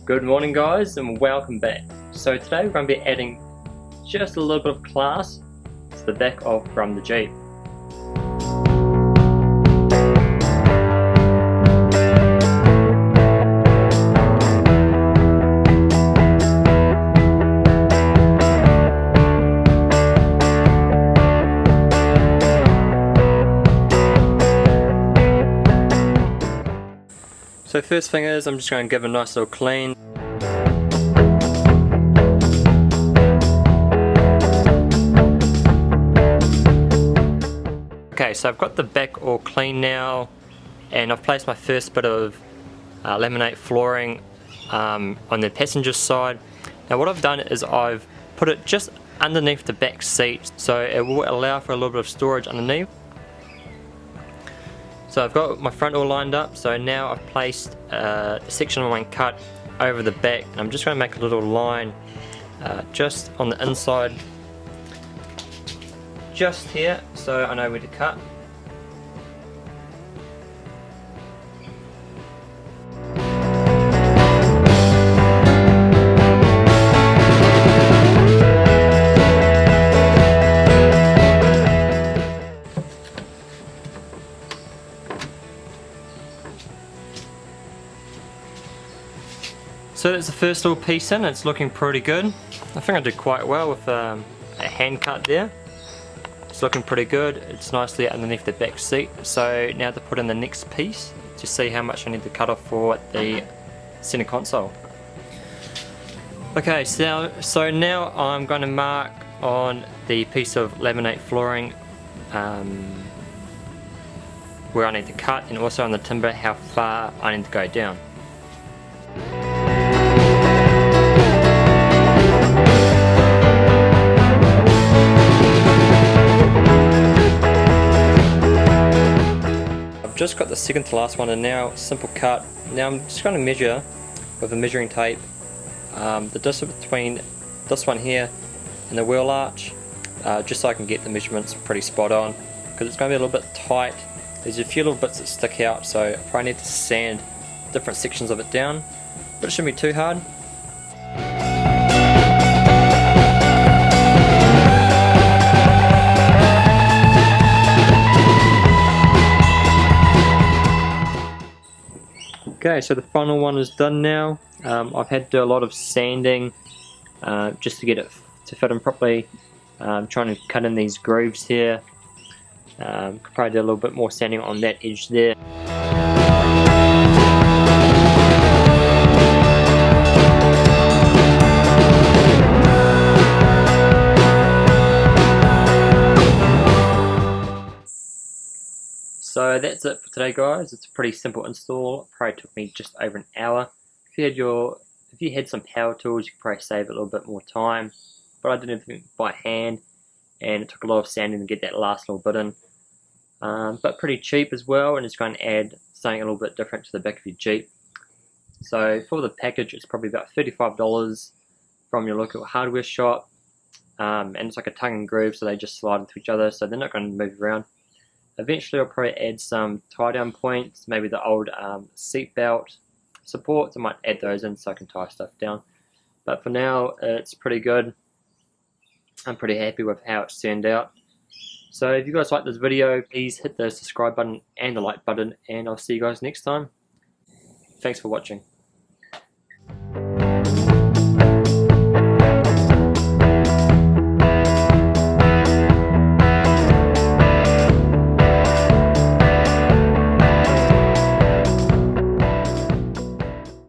Good morning guys and welcome back. So today we're going to be adding just a little bit of class to the back of the Jeep. So first thing is I'm just going to give it a nice little clean. Okay, so I've got the back all clean now, and I've placed my first bit of laminate flooring on the passenger side. Now what I've done is I've put it just underneath the back seat, so it will allow for a little bit of storage underneath. So I've got my front all lined up, so now I've placed the section I want cut over the back, and I'm just going to make a little line just on the inside, just here, so I know where to cut. So that's the first little piece in, it's looking pretty good. I think I did quite well with a hand cut there. It's looking pretty good, it's nicely underneath the back seat. So now to put in the next piece, to see how much I need to cut off for the center console. Okay, so now I'm going to mark on the piece of laminate flooring where I need to cut, and also on the timber how far I need to go down. Just got the second to last one, and now simple cut. Now I'm just going to measure with a measuring tape the distance between this one here and the wheel arch, just so I can get the measurements pretty spot on, because it's going to be a little bit tight. There's a few little bits that stick out, so I probably need to sand different sections of it down, but it shouldn't be too hard. Okay, so the final one is done now. I've had to do a lot of sanding just to get it to fit in properly. I'm trying to cut in these grooves here. Could probably do a little bit more sanding on that edge there. So that's it for today guys. It's a pretty simple install. It probably took me just over an hour. If you had some power tools, you could probably save a little bit more time, but I did everything by hand, and it took a lot of sanding to get that last little bit in, but pretty cheap as well, and it's going to add something a little bit different to the back of your Jeep. So for the package, it's probably about $35 from your local hardware shop, and it's like a tongue and groove, so they just slide into each other, so they're not going to move around. Eventually I'll probably add some tie down points, maybe the old seat belt supports. I might add those in so I can tie stuff down. But for now it's pretty good. I'm pretty happy with how it's turned out. So if you guys like this video, please hit the subscribe button and the like button, and I'll see you guys next time. Thanks for watching.